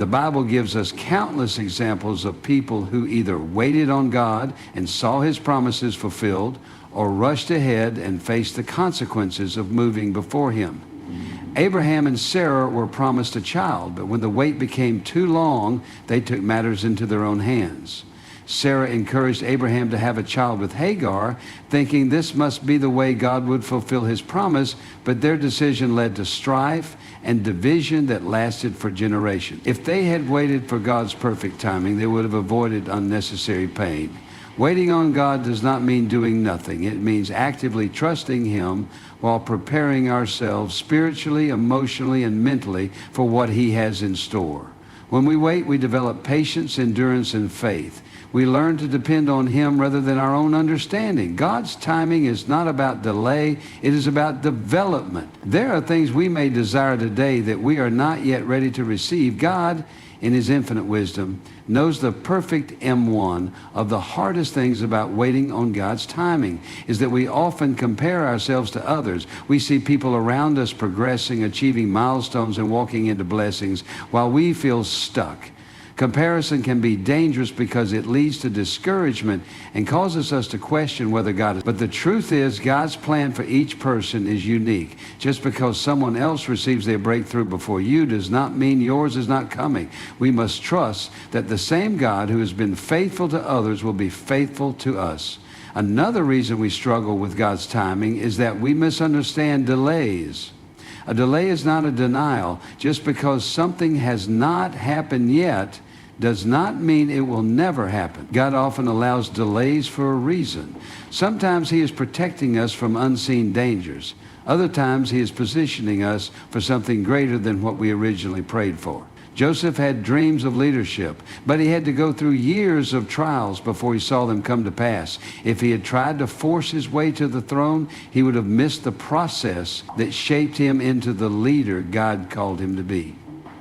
The Bible gives us countless examples of people who either waited on God and saw His promises fulfilled, or rushed ahead and faced the consequences of moving before Him. Abraham and Sarah were promised a child, but when the wait became too long, they took matters into their own hands. Sarah encouraged Abraham to have a child with Hagar, thinking this must be the way God would fulfill His promise, but their decision led to strife and division that lasted for generations. If they had waited for God's perfect timing, they would have avoided unnecessary pain. Waiting on God does not mean doing nothing. It means actively trusting Him while preparing ourselves spiritually, emotionally, and mentally for what He has in store. When we wait, we develop patience, endurance, and faith. We learn to depend on Him rather than our own understanding. God's timing is not about delay, it is about development. There are things we may desire today that we are not yet ready to receive. God, in His infinite wisdom, knows the perfect M1 of the hardest things about waiting on God's timing is that we often compare ourselves to others. We see people around us progressing, achieving milestones, and walking into blessings while we feel stuck. Comparison can be dangerous because it leads to discouragement and causes us to question whether God is. But the truth is, God's plan for each person is unique. Just because someone else receives their breakthrough before you does not mean yours is not coming. We must trust that the same God who has been faithful to others will be faithful to us. Another reason we struggle with God's timing is that we misunderstand delays. A delay is not a denial. Just because something has not happened yet does not mean it will never happen. God often allows delays for a reason. Sometimes He is protecting us from unseen dangers. Other times He is positioning us for something greater than what we originally prayed for. Joseph had dreams of leadership, but he had to go through years of trials before he saw them come to pass. If he had tried to force his way to the throne, he would have missed the process that shaped him into the leader God called him to be.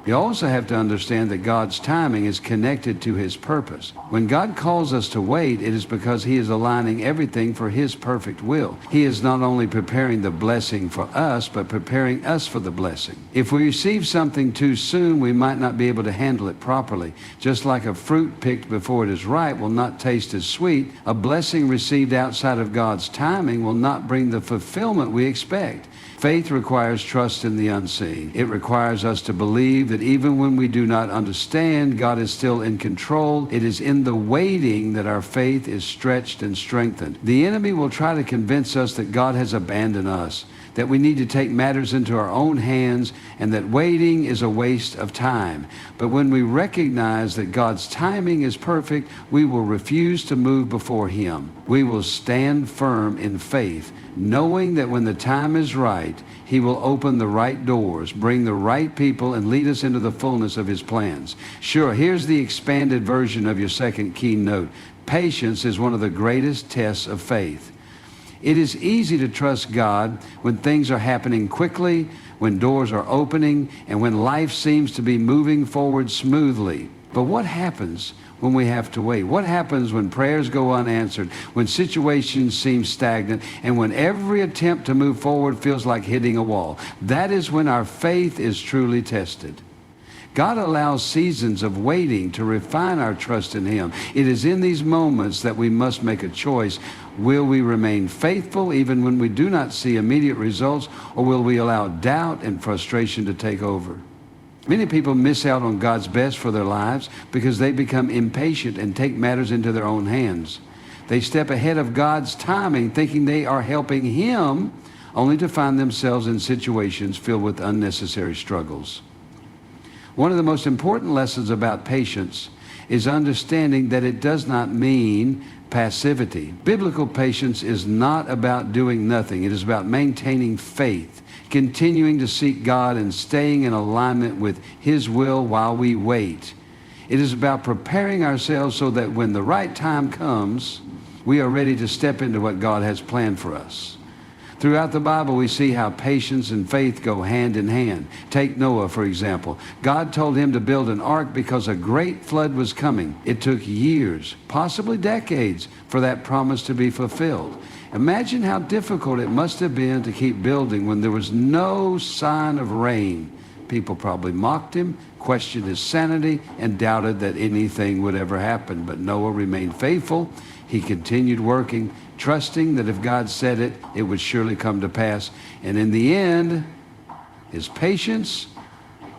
You also have to understand that God's timing is connected to His purpose. When God calls us to wait, it is because He is aligning everything for His perfect will. He is not only preparing the blessing for us, but preparing us for the blessing. If we receive something too soon, we might not be able to handle it properly. Just like a fruit picked before it is ripe will not taste as sweet, a blessing received outside of God's timing will not bring the fulfillment we expect. Faith requires trust in the unseen. It requires us to believe that even when we do not understand, God is still in control. It is in the waiting that our faith is stretched and strengthened. The enemy will try to convince us that God has abandoned us, that we need to take matters into our own hands, and that waiting is a waste of time. But when we recognize that God's timing is perfect, we will refuse to move before Him. We will stand firm in faith, knowing that when the time is right, He will open the right doors, bring the right people, and lead us into the fullness of His plans. Sure, here's the expanded version of your second key note. Patience is one of the greatest tests of faith. It is easy to trust God when things are happening quickly, when doors are opening, and when life seems to be moving forward smoothly. But what happens when we have to wait? What happens when prayers go unanswered, when situations seem stagnant, and when every attempt to move forward feels like hitting a wall? That is when our faith is truly tested. God allows seasons of waiting to refine our trust in Him. It is in these moments that we must make a choice. Will we remain faithful even when we do not see immediate results, or will we allow doubt and frustration to take over? Many people miss out on God's best for their lives because they become impatient and take matters into their own hands. They step ahead of God's timing thinking they are helping Him, only to find themselves in situations filled with unnecessary struggles. One of the most important lessons about patience is understanding that it does not mean passivity. Biblical patience is not about doing nothing. It is about maintaining faith, continuing to seek God, and staying in alignment with His will while we wait. It is about preparing ourselves so that when the right time comes, we are ready to step into what God has planned for us. Throughout the Bible, we see how patience and faith go hand in hand. Take Noah, for example. God told him to build an ark because a great flood was coming. It took years, possibly decades, for that promise to be fulfilled. Imagine how difficult it must have been to keep building when there was no sign of rain. People probably mocked him, questioned his sanity, and doubted that anything would ever happen. But Noah remained faithful. He continued working, trusting that if God said it, it would surely come to pass. And in the end, his patience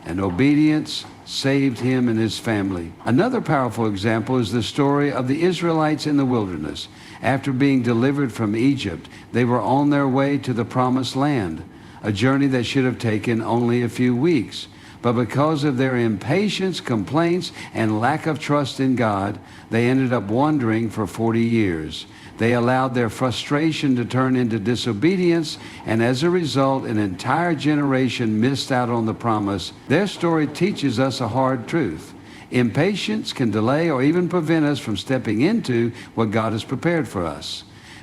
and obedience saved him and his family. Another powerful example is the story of the Israelites in the wilderness. After being delivered from Egypt, they were on their way to the promised land, a journey that should have taken only a few weeks. But because of their impatience, complaints, and lack of trust in God, they ended up wandering for 40 years. They allowed their frustration to turn into disobedience, and as a result, an entire generation missed out on the promise. Their story teaches us a hard truth. Impatience can delay or even prevent us from stepping into what God has prepared for us.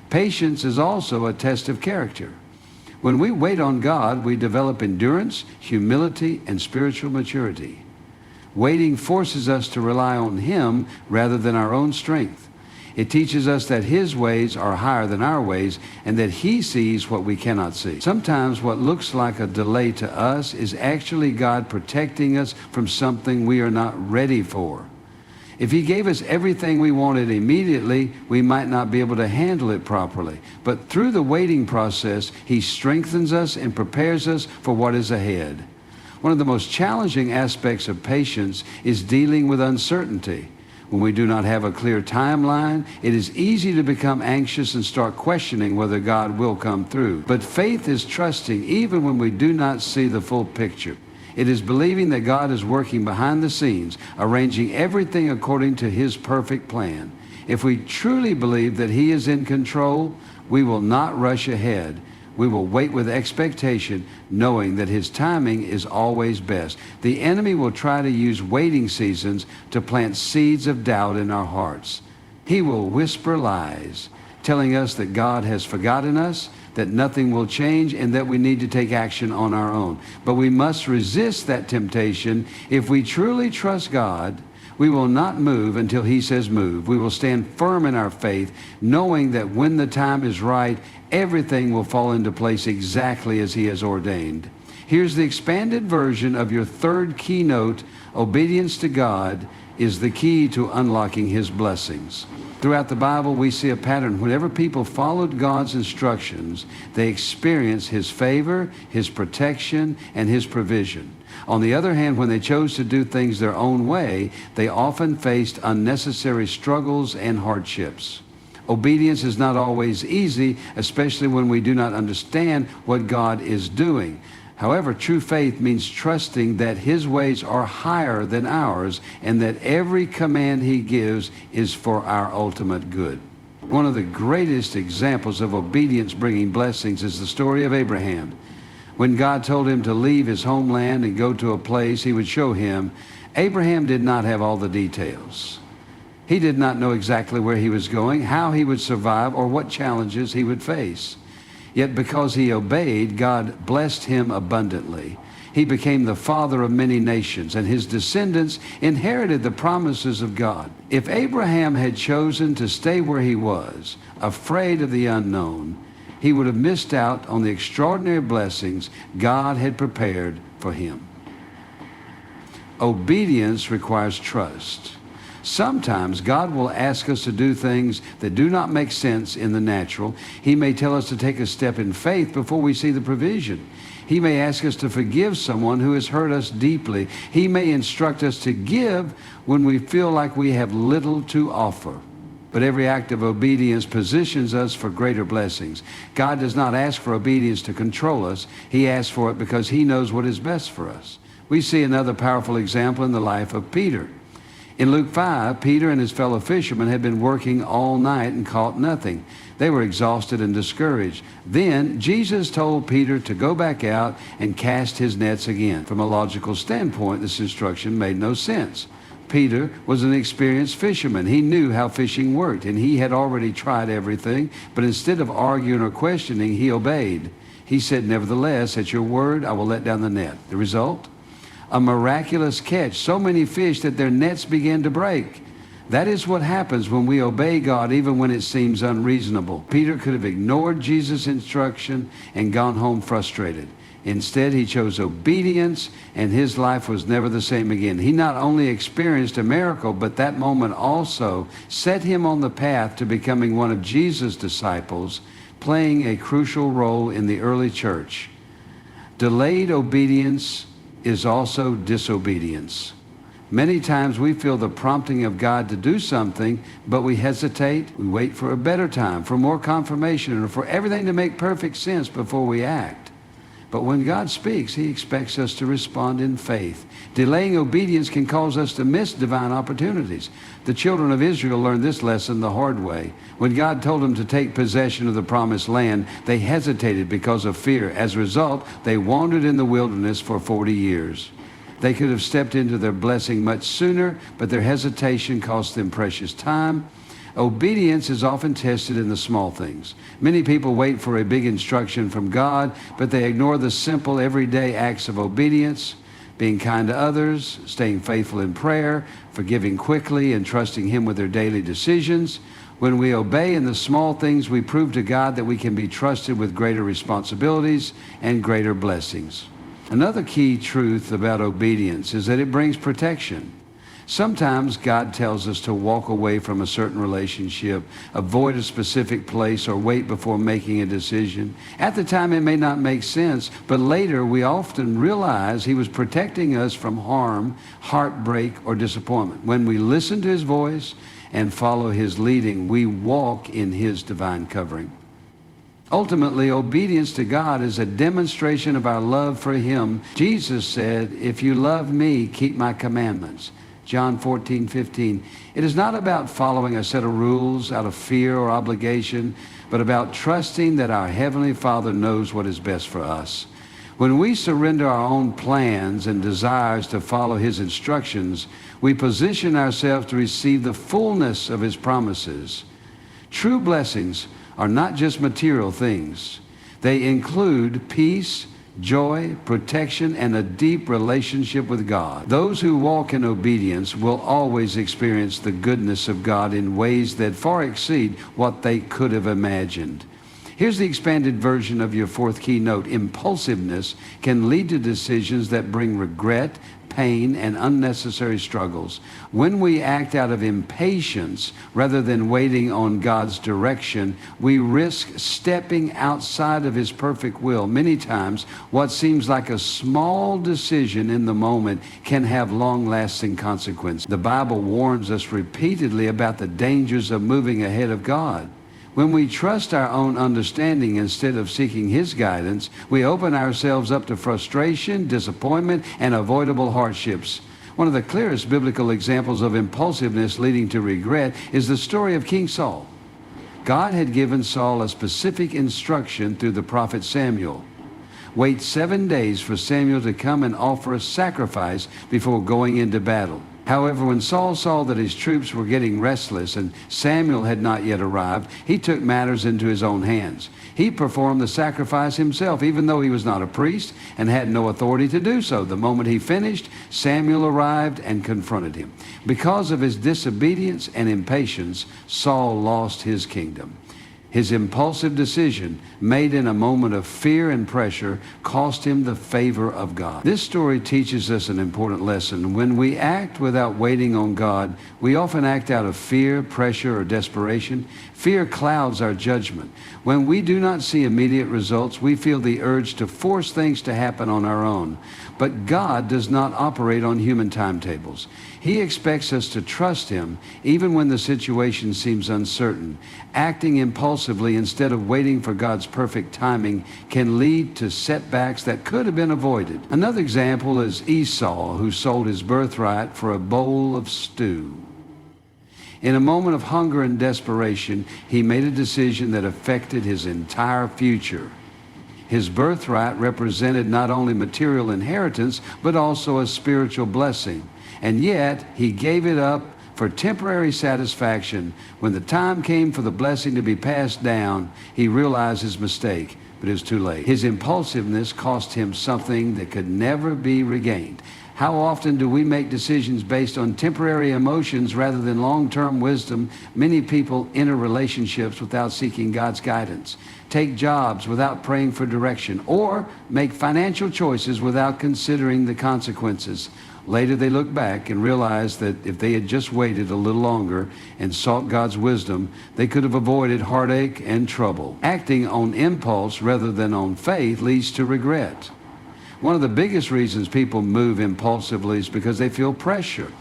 Patience is also a test of character. When we wait on God, we develop endurance, humility, and spiritual maturity. Waiting forces us to rely on Him rather than our own strength. It teaches us that His ways are higher than our ways and that He sees what we cannot see. Sometimes what looks like a delay to us is actually God protecting us from something we are not ready for. If He gave us everything we wanted immediately, we might not be able to handle it properly. But through the waiting process, He strengthens us and prepares us for what is ahead. One of the most challenging aspects of patience is dealing with uncertainty. When we do not have a clear timeline, it is easy to become anxious and start questioning whether God will come through. But faith is trusting even when we do not see the full picture. It is believing that God is working behind the scenes, arranging everything according to His perfect plan. If we truly believe that He is in control, we will not rush ahead. We will wait with expectation, knowing that His timing is always best. The enemy will try to use waiting seasons to plant seeds of doubt in our hearts. He will whisper lies, telling us that God has forgotten us, that nothing will change, and that we need to take action on our own. But we must resist that temptation. If we truly trust God, we will not move until He says move. We will stand firm in our faith, knowing that when the time is right, everything will fall into place exactly as He has ordained. Here's the expanded version of your third keynote. Obedience to God is the key to unlocking His blessings. Throughout the Bible, we see a pattern. Whenever people followed God's instructions, they experienced His favor, His protection, and His provision. On the other hand, when they chose to do things their own way, they often faced unnecessary struggles and hardships. Obedience is not always easy, especially when we do not understand what God is doing. However, true faith means trusting that His ways are higher than ours and that every command He gives is for our ultimate good. One of the greatest examples of obedience bringing blessings is the story of Abraham. When God told him to leave his homeland and go to a place He would show him, Abraham did not have all the details. He did not know exactly where he was going, how he would survive, or what challenges he would face. Yet because he obeyed, God blessed him abundantly. He became the father of many nations, and his descendants inherited the promises of God. If Abraham had chosen to stay where he was, afraid of the unknown, he would have missed out on the extraordinary blessings God had prepared for him. Obedience requires trust. Sometimes God will ask us to do things that do not make sense in the natural. He may tell us to take a step in faith before we see the provision. He may ask us to forgive someone who has hurt us deeply. He may instruct us to give when we feel like we have little to offer. But every act of obedience positions us for greater blessings. God does not ask for obedience to control us. He asks for it because He knows what is best for us. We see another powerful example in the life of Peter. In Luke 5, Peter and his fellow fishermen had been working all night and caught nothing. They were exhausted and discouraged. Then Jesus told Peter to go back out and cast his nets again. From a logical standpoint, this instruction made no sense. Peter was an experienced fisherman. He knew how fishing worked, and he had already tried everything. But instead of arguing or questioning, he obeyed. He said, "Nevertheless, at your word, I will let down the net." The result? A miraculous catch, so many fish that their nets began to break. That is what happens when we obey God, even when it seems unreasonable. Peter could have ignored Jesus' instruction and gone home frustrated. Instead, he chose obedience, and his life was never the same again. He not only experienced a miracle, but that moment also set him on the path to becoming one of Jesus' disciples, playing a crucial role in the early church. Delayed obedience is also disobedience. Many times we feel the prompting of God to do something, but we hesitate. We wait for a better time, for more confirmation, or for everything to make perfect sense before we act. But when God speaks, he expects us to respond in faith. Delaying obedience can cause us to miss divine opportunities. The children of Israel learned this lesson the hard way. When God told them to take possession of the promised land, they hesitated because of fear. As a result, they wandered in the wilderness for 40 years. They could have stepped into their blessing much sooner, but their hesitation cost them precious time. Obedience is often tested in the small things. Many people wait for a big instruction from God, but they ignore the simple, everyday acts of obedience, being kind to others, staying faithful in prayer, forgiving quickly, and trusting him with their daily decisions. When we obey in the small things, we prove to God that we can be trusted with greater responsibilities and greater blessings. Another key truth about obedience is that it brings protection. Sometimes God tells us to walk away from a certain relationship, avoid a specific place, or wait before making a decision. At the time, it may not make sense, but later we often realize he was protecting us from harm, heartbreak, or disappointment. When we listen to his voice and follow his leading, we walk in his divine covering. Ultimately, obedience to God is a demonstration of our love for him. Jesus said, "If you love me, keep my commandments." John 14:15. It is not about following a set of rules out of fear or obligation, but about trusting that our Heavenly Father knows what is best for us. When we surrender our own plans and desires to follow his instructions, we position ourselves to receive the fullness of his promises. True blessings are not just material things. They include peace, joy, protection, and a deep relationship with God. Those who walk in obedience will always experience the goodness of God in ways that far exceed what they could have imagined. Here's the expanded version of your fourth key note. Impulsiveness can lead to decisions that bring regret, pain, and unnecessary struggles. When we act out of impatience rather than waiting on God's direction, we risk stepping outside of his perfect will. Many times, what seems like a small decision in the moment can have long-lasting consequences. The Bible warns us repeatedly about the dangers of moving ahead of God. When we trust our own understanding instead of seeking his guidance, we open ourselves up to frustration, disappointment, and avoidable hardships. One of the clearest biblical examples of impulsiveness leading to regret is the story of King Saul. God had given Saul a specific instruction through the prophet Samuel. Wait 7 days for Samuel to come and offer a sacrifice before going into battle. However, when Saul saw that his troops were getting restless and Samuel had not yet arrived, he took matters into his own hands. He performed the sacrifice himself, even though he was not a priest and had no authority to do so. The moment he finished, Samuel arrived and confronted him. Because of his disobedience and impatience, Saul lost his kingdom. His impulsive decision, made in a moment of fear and pressure, cost him the favor of God. This story teaches us an important lesson. When we act without waiting on God, we often act out of fear, pressure, or desperation. Fear clouds our judgment. When we do not see immediate results, we feel the urge to force things to happen on our own. But God does not operate on human timetables. He expects us to trust him even when the situation seems uncertain. Acting impulsively instead of waiting for God's perfect timing can lead to setbacks that could have been avoided. Another example is Esau, who sold his birthright for a bowl of stew. In a moment of hunger and desperation, he made a decision that affected his entire future. His birthright represented not only material inheritance, but also a spiritual blessing. And yet, he gave it up for temporary satisfaction. When the time came for the blessing to be passed down, he realized his mistake, but it was too late. His impulsiveness cost him something that could never be regained. How often do we make decisions based on temporary emotions rather than long-term wisdom? Many people enter relationships without seeking God's guidance, take jobs without praying for direction, or make financial choices without considering the consequences. Later they look back and realize that if they had just waited a little longer and sought God's wisdom, they could have avoided heartache and trouble. Acting on impulse rather than on faith leads to regret. One of the biggest reasons people move impulsively is because they feel pressure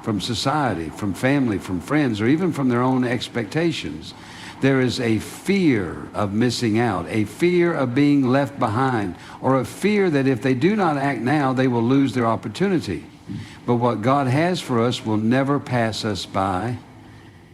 from society, from family, from friends, or even from their own expectations. There is a fear of missing out, a fear of being left behind, or a fear that if they do not act now, they will lose their opportunity. But what God has for us will never pass us by.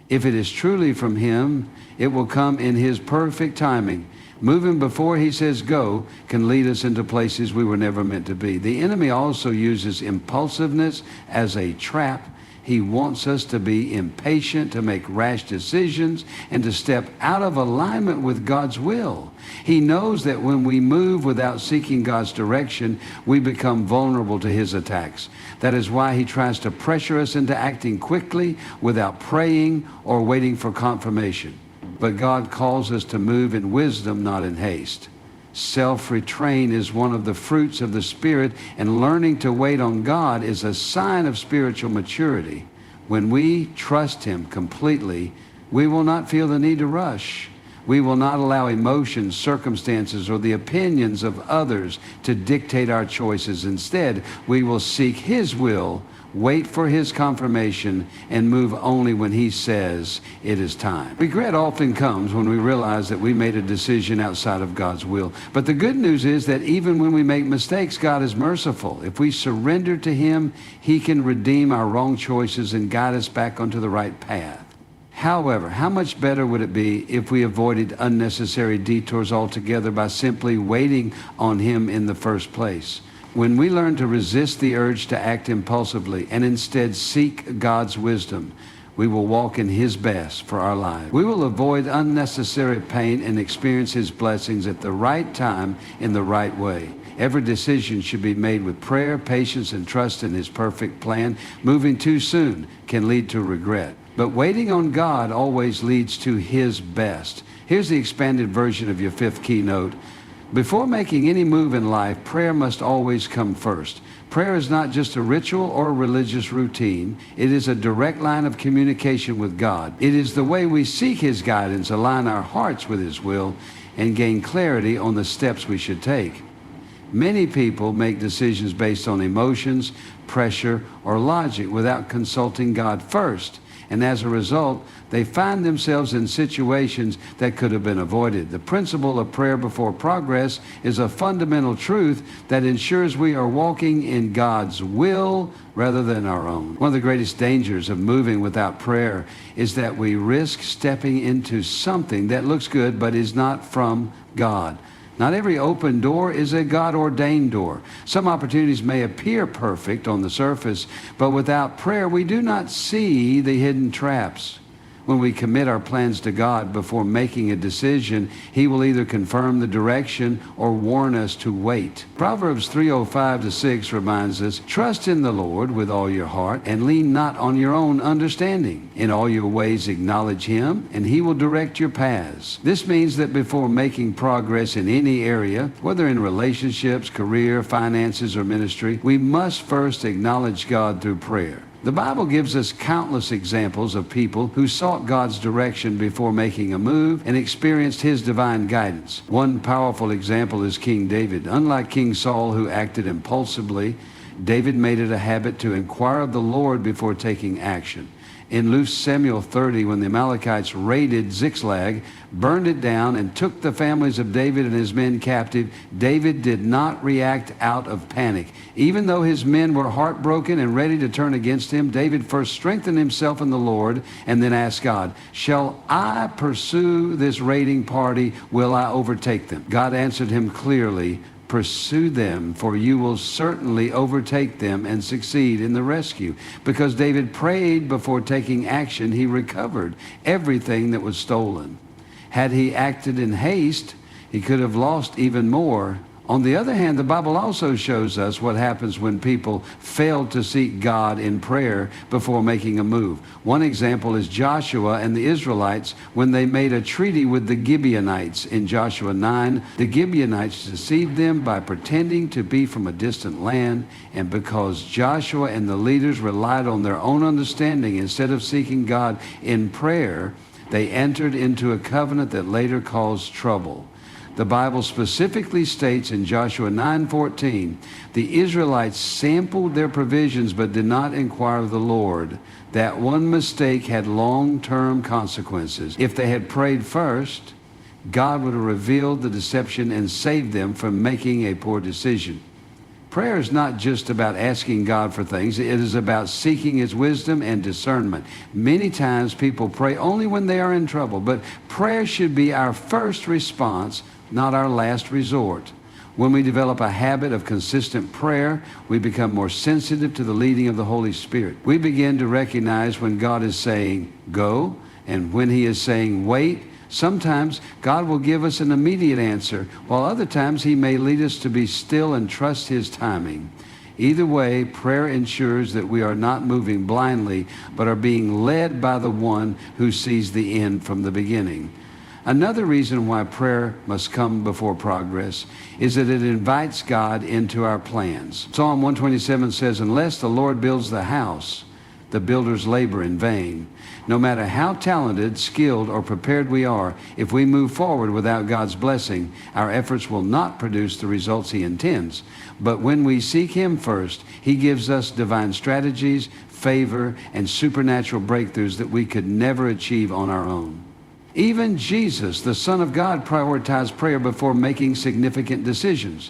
If it is truly from Him, it will come in His perfect timing. Moving before He says go can lead us into places we were never meant to be. The enemy also uses impulsiveness as a trap. He wants us to be impatient, to make rash decisions, and to step out of alignment with God's will. He knows that when we move without seeking God's direction, we become vulnerable to His attacks. That is why He tries to pressure us into acting quickly without praying or waiting for confirmation. But God calls us to move in wisdom, not in haste. Self-restraint is one of the fruits of the Spirit, and learning to wait on God is a sign of spiritual maturity. When we trust Him completely, we will not feel the need to rush. We will not allow emotions, circumstances, or the opinions of others to dictate our choices. Instead, we will seek His will, wait for His confirmation, and move only when He says it is time. Regret often comes when we realize that we made a decision outside of God's will. But the good news is that even when we make mistakes, God is merciful. If we surrender to Him, He can redeem our wrong choices and guide us back onto the right path. However, how much better would it be if we avoided unnecessary detours altogether by simply waiting on Him in the first place? When we learn to resist the urge to act impulsively and instead seek God's wisdom, we will walk in His best for our lives. We will avoid unnecessary pain and experience His blessings at the right time in the right way. Every decision should be made with prayer, patience, and trust in His perfect plan. Moving too soon can lead to regret. But waiting on God always leads to His best. Here's the expanded version of your fifth keynote. Before making any move in life, prayer must always come first. Prayer is not just a ritual or a religious routine. It is a direct line of communication with God. It is the way we seek His guidance, align our hearts with His will, and gain clarity on the steps we should take. Many people make decisions based on emotions, pressure, or logic without consulting God first. And as a result, they find themselves in situations that could have been avoided. The principle of prayer before progress is a fundamental truth that ensures we are walking in God's will rather than our own. One of the greatest dangers of moving without prayer is that we risk stepping into something that looks good but is not from God. Not every open door is a God-ordained door. Some opportunities may appear perfect on the surface, but without prayer, we do not see the hidden traps. When we commit our plans to God before making a decision, He will either confirm the direction or warn us to wait. Proverbs 3:05-6 reminds us, "Trust in the Lord with all your heart and lean not on your own understanding. In all your ways acknowledge Him, and He will direct your paths." This means that before making progress in any area, whether in relationships, career, finances, or ministry, we must first acknowledge God through prayer. The Bible gives us countless examples of people who sought God's direction before making a move and experienced His divine guidance. One powerful example is King David. Unlike King Saul, who acted impulsively, David made it a habit to inquire of the Lord before taking action. In Luke Samuel 30, when the Amalekites raided Ziklag, burned it down, and took the families of David and his men captive, David did not react out of panic. Even though his men were heartbroken and ready to turn against him, David first strengthened himself in the Lord and then asked God, "Shall I pursue this raiding party? Will I overtake them?" God answered him clearly, "Pursue them, for you will certainly overtake them and succeed in the rescue." Because David prayed before taking action, he recovered everything that was stolen. Had he acted in haste, he could have lost even more On the other hand, the Bible also shows us what happens when people fail to seek God in prayer before making a move. One example is Joshua and the Israelites when they made a treaty with the Gibeonites in Joshua 9. The Gibeonites deceived them by pretending to be from a distant land, and because Joshua and the leaders relied on their own understanding instead of seeking God in prayer, they entered into a covenant that later caused trouble. The Bible specifically states in Joshua 9:14, the Israelites sampled their provisions but did not inquire of the Lord. That one mistake had long-term consequences. If they had prayed first, God would have revealed the deception and saved them from making a poor decision. Prayer is not just about asking God for things. It is about seeking His wisdom and discernment. Many times people pray only when they are in trouble, but prayer should be our first response, not our last resort. When we develop a habit of consistent prayer, we become more sensitive to the leading of the Holy Spirit. We begin to recognize when God is saying, go, and when He is saying, wait. Sometimes God will give us an immediate answer, while other times He may lead us to be still and trust His timing. Either way, prayer ensures that we are not moving blindly, but are being led by the one who sees the end from the beginning. Another reason why prayer must come before progress is that it invites God into our plans. Psalm 127 says, unless the Lord builds the house, the builders labor in vain. No matter how talented, skilled, or prepared we are, if we move forward without God's blessing, our efforts will not produce the results He intends. But when we seek Him first, He gives us divine strategies, favor, and supernatural breakthroughs that we could never achieve on our own. Even Jesus, the Son of God, prioritized prayer before making significant decisions.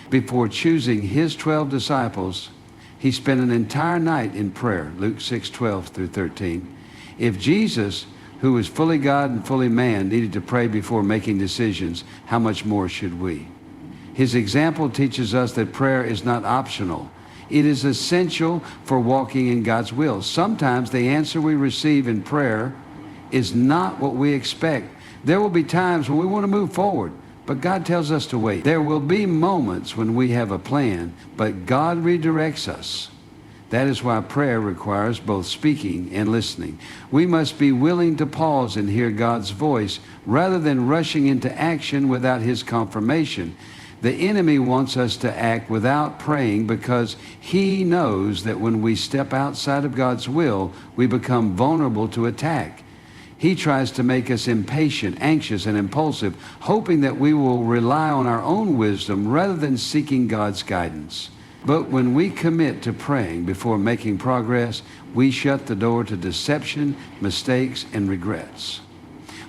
Before choosing His 12 disciples, He spent an entire night in prayer, Luke 6:12 through 13. If Jesus, who is fully God and fully man, needed to pray before making decisions, how much more should we? His example teaches us that prayer is not optional. It is essential for walking in God's will. Sometimes the answer we receive in prayer is not what we expect. There will be times when we want to move forward, but God tells us to wait. There will be moments when we have a plan, but God redirects us. That is why prayer requires both speaking and listening. We must be willing to pause and hear God's voice rather than rushing into action without His confirmation. The enemy wants us to act without praying because he knows that when we step outside of God's will, we become vulnerable to attack. He tries to make us impatient, anxious, and impulsive, hoping that we will rely on our own wisdom rather than seeking God's guidance. But when we commit to praying before making progress, we shut the door to deception, mistakes, and regrets.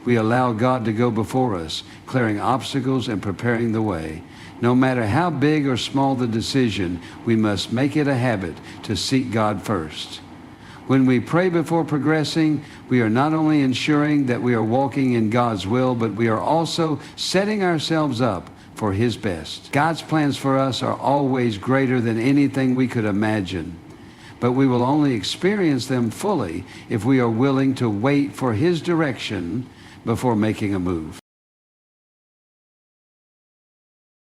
We allow God to go before us, clearing obstacles and preparing the way. No matter how big or small the decision, we must make it a habit to seek God first. When we pray before progressing, we are not only ensuring that we are walking in God's will, but we are also setting ourselves up for His best. God's plans for us are always greater than anything we could imagine, but we will only experience them fully if we are willing to wait for His direction before making a move.